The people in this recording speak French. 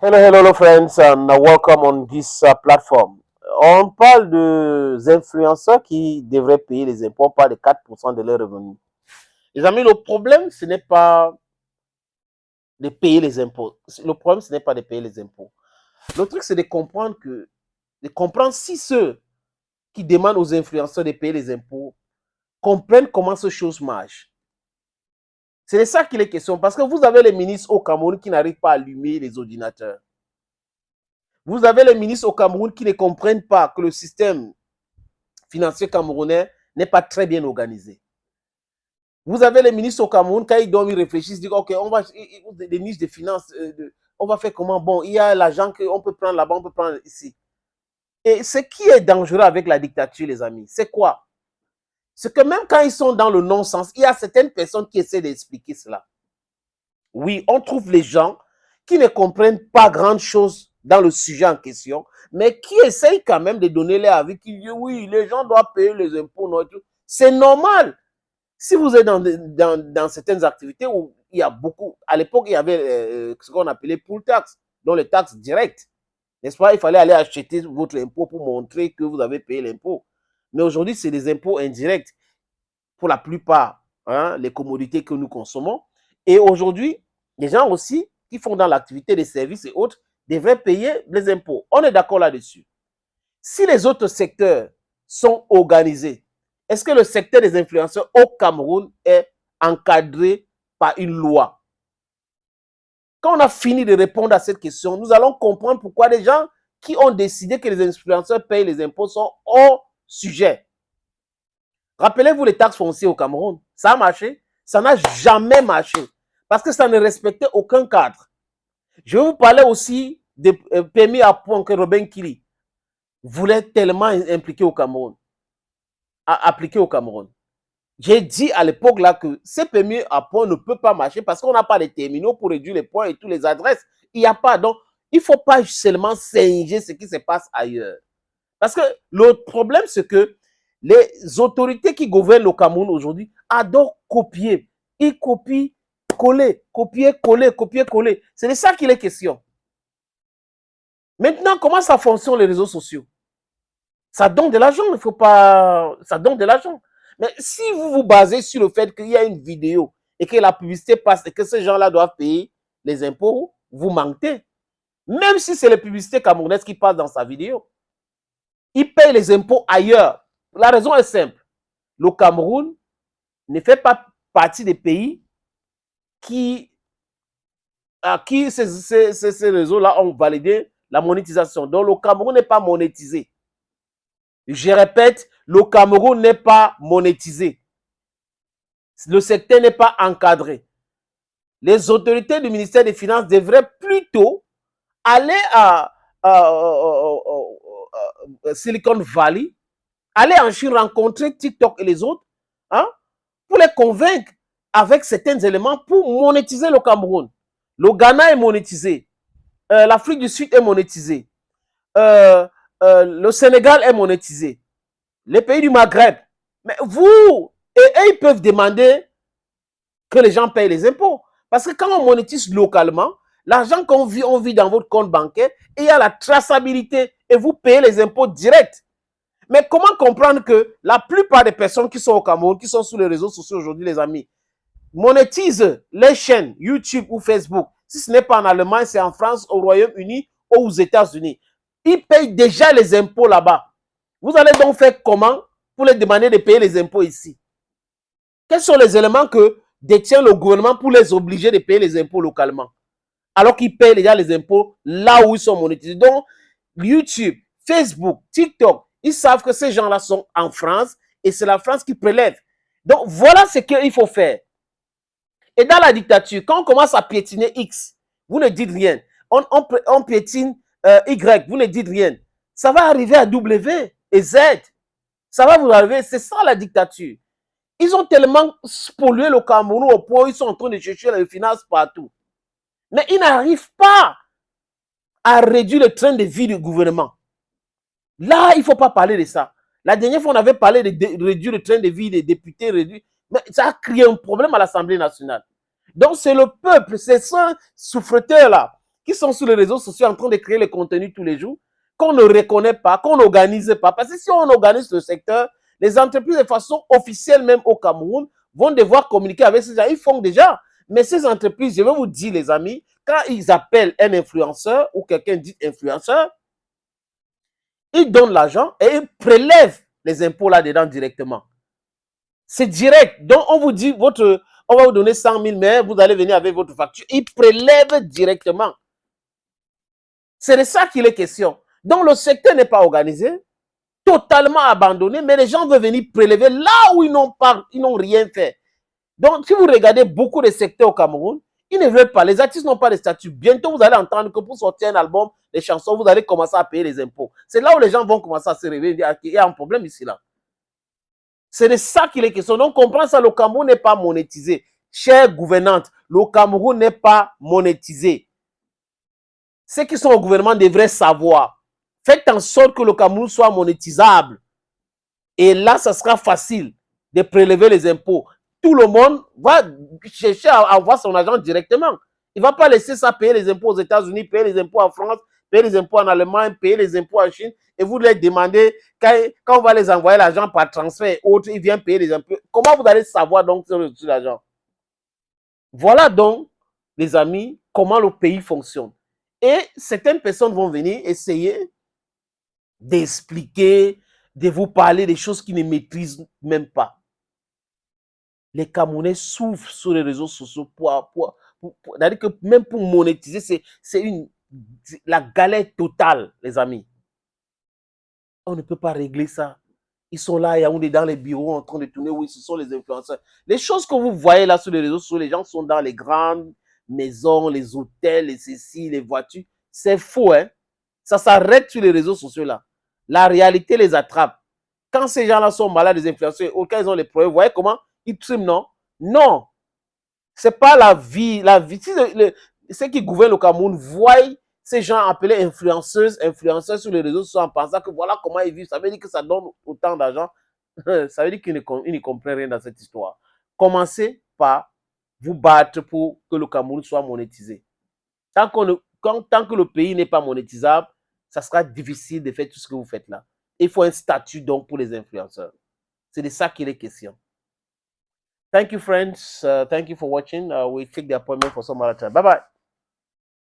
Hello, friends, and welcome on this platform. On parle des influenceurs qui devraient payer les impôts, pas de 4% de leurs revenus. Les amis, le problème, ce n'est pas de payer les impôts. Le problème, ce n'est pas de payer les impôts. Le truc, c'est de comprendre si ceux qui demandent aux influenceurs de payer les impôts comprennent comment ces choses marchent. C'est de ça qu'il est question. Parce que vous avez les ministres au Cameroun qui n'arrivent pas à allumer les ordinateurs. Vous avez les ministres au Cameroun qui ne comprennent pas que le système financier camerounais n'est pas très bien organisé. Vous avez les ministres au Cameroun, quand ils dorment, ils réfléchissent, ils disent, OK, on va des niches de finances, on va faire comment? Bon, il y a l'argent qu'on peut prendre là-bas, on peut prendre ici. Et ce qui est dangereux avec la dictature, les amis, c'est quoi? C'est que même quand ils sont dans le non-sens, il y a certaines personnes qui essaient d'expliquer cela. Oui, on trouve les gens qui ne comprennent pas grand-chose dans le sujet en question, mais qui essayent quand même de donner leur avis, qui disent oui, les gens doivent payer les impôts. C'est normal. Si vous êtes dans certaines activités où il y a beaucoup, à l'époque, il y avait ce qu'on appelait pool tax, donc les taxes directes. N'est-ce pas? Il fallait aller acheter votre impôt pour montrer que vous avez payé l'impôt. Mais aujourd'hui, c'est des impôts indirects pour la plupart, hein, les commodités que nous consommons. Et aujourd'hui, les gens aussi qui font dans l'activité des services et autres devraient payer les impôts. On est d'accord là-dessus. Si les autres secteurs sont organisés, est-ce que le secteur des influenceurs au Cameroun est encadré par une loi? Quand on a fini de répondre à cette question, nous allons comprendre pourquoi les gens qui ont décidé que les influenceurs payent les impôts sont hors sujet. Rappelez-vous les taxes foncières au Cameroun. Ça a marché? Ça n'a jamais marché. Parce que ça ne respectait aucun cadre. Je vais vous parler aussi des permis à points que Robin Kili voulait tellement impliquer au Cameroun, appliquer au Cameroun. J'ai dit à l'époque là que ces permis à points ne peuvent pas marcher parce qu'on n'a pas les terminaux pour réduire les points et toutes les adresses. Il n'y a pas. Donc, il ne faut pas seulement singer ce qui se passe ailleurs. Parce que le problème, c'est que les autorités qui gouvernent le Cameroun aujourd'hui adorent copier. Ils copient, coller, copier, coller, copier, coller. C'est de ça qu'il est question. Maintenant, comment ça fonctionne les réseaux sociaux? Ça donne de l'argent, il ne faut pas... Ça donne de l'argent. Mais si vous vous basez sur le fait qu'il y a une vidéo et que la publicité passe et que ces gens-là doivent payer les impôts, vous mentez. Même si c'est les publicités camerounaises qui passent dans sa vidéo. Ils payent les impôts ailleurs. La raison est simple. Le Cameroun ne fait pas partie des pays à qui ces réseaux-là ont validé la monétisation. Donc, le Cameroun n'est pas monétisé. Je répète, le Cameroun n'est pas monétisé. Le secteur n'est pas encadré. Les autorités du ministère des Finances devraient plutôt aller à Silicon Valley, aller en Chine rencontrer TikTok et les autres, hein, pour les convaincre avec certains éléments pour monétiser le Cameroun. Le Ghana est monétisé. L'Afrique du Sud est monétisée. Le Sénégal est monétisé. Les pays du Maghreb. Mais vous, et eux, ils peuvent demander que les gens payent les impôts. Parce que quand on monétise localement, l'argent qu'on vit, on vit dans votre compte bancaire et il y a la traçabilité et vous payez les impôts directs. Mais comment comprendre que la plupart des personnes qui sont au Cameroun, qui sont sur les réseaux sociaux aujourd'hui, les amis, monétisent les chaînes YouTube ou Facebook? Si ce n'est pas en Allemagne, c'est en France, au Royaume-Uni ou aux États-Unis. Ils payent déjà les impôts là-bas. Vous allez donc faire comment pour les demander de payer les impôts ici? Quels sont les éléments que détient le gouvernement pour les obliger de payer les impôts localement? Alors qu'ils payent déjà les impôts là où ils sont monétisés. Donc, YouTube, Facebook, TikTok, ils savent que ces gens-là sont en France et c'est la France qui prélève. Donc, voilà ce qu'il faut faire. Et dans la dictature, quand on commence à piétiner X, vous ne dites rien. On piétine Y, vous ne dites rien. Ça va arriver à W et Z. Ça va vous arriver. C'est ça la dictature. Ils ont tellement pollué le Cameroun au point où ils sont en train de chercher les finances partout. Mais ils n'arrivent pas à réduire le train de vie du gouvernement. Là, il ne faut pas parler de ça. La dernière fois, on avait parlé de réduire le train de vie des députés, réduire, mais ça a créé un problème à l'Assemblée nationale. Donc, c'est le peuple, c'est ce souffreteur-là qui sont sur les réseaux sociaux en train de créer le contenu tous les jours, qu'on ne reconnaît pas, qu'on n'organise pas. Parce que si on organise le secteur, les entreprises de façon officielle, même au Cameroun, vont devoir communiquer avec ces gens. Ils font déjà. Mais ces entreprises, je vais vous dire, les amis, quand ils appellent un influenceur ou quelqu'un dit influenceur, ils donnent l'argent et ils prélèvent les impôts là-dedans directement. C'est direct. Donc, on vous dit, on va vous donner 100 000, mais vous allez venir avec votre facture. Ils prélèvent directement. C'est de ça qu'il est question. Donc, le secteur n'est pas organisé, totalement abandonné, mais les gens veulent venir prélever là où ils n'ont rien fait. Donc, si vous regardez beaucoup de secteurs au Cameroun, ils ne veulent pas. Les artistes n'ont pas de statut. Bientôt, vous allez entendre que pour sortir un album, des chansons, vous allez commencer à payer les impôts. C'est là où les gens vont commencer à se réveiller. Il y a un problème ici, là. C'est de ça qu'il est question. Donc, comprends ça, le Cameroun n'est pas monétisé. Chère gouvernante, le Cameroun n'est pas monétisé. Ceux qui sont au gouvernement devraient savoir. Faites en sorte que le Cameroun soit monétisable. Et là, ça sera facile de prélever les impôts. Tout le monde va chercher à avoir son argent directement. Il ne va pas laisser ça payer les impôts aux États-Unis, payer les impôts en France, payer les impôts en Allemagne, payer les impôts en Chine. Et vous leur demandez, quand on va les envoyer l'argent par transfert et autres, ils viennent payer les impôts. Comment vous allez savoir donc sur l'argent? Voilà donc, les amis, comment le pays fonctionne. Et certaines personnes vont venir essayer d'expliquer, de vous parler des choses qu'ils ne maîtrisent même pas. Les Camerounais souffrent sur les réseaux sociaux c'est-à-dire que même pour monétiser, c'est la galère totale, les amis. On ne peut pas régler ça. Ils sont là, on est dans les bureaux en train de tourner. Oui, ce sont les influenceurs. Les choses que vous voyez là sur les réseaux sociaux, les gens sont dans les grandes maisons, les hôtels, les ceci, les voitures. C'est faux, hein. Ça s'arrête sur les réseaux sociaux là. La réalité les attrape. Quand ces gens-là sont malades, les influenceurs, quand ils ont les problèmes, vous voyez comment ils triment, non? Non. C'est pas la vie. La vie. Si ceux qui gouvernent le Cameroun voient ces gens appelés influenceurs sur les réseaux sociaux en pensant que voilà comment ils vivent. Ça veut dire que ça donne autant d'argent. Ça veut dire qu'ils ne comprennent rien dans cette histoire. Commencez par vous battre pour que le Cameroun soit monétisé. Tant que le pays n'est pas monétisable, ça sera difficile de faire tout ce que vous faites là. Il faut un statut donc pour les influenceurs. C'est de ça qu'il est question. Thank you, friends. Thank you for watching. We'll take the appointment for some other time. Bye-bye.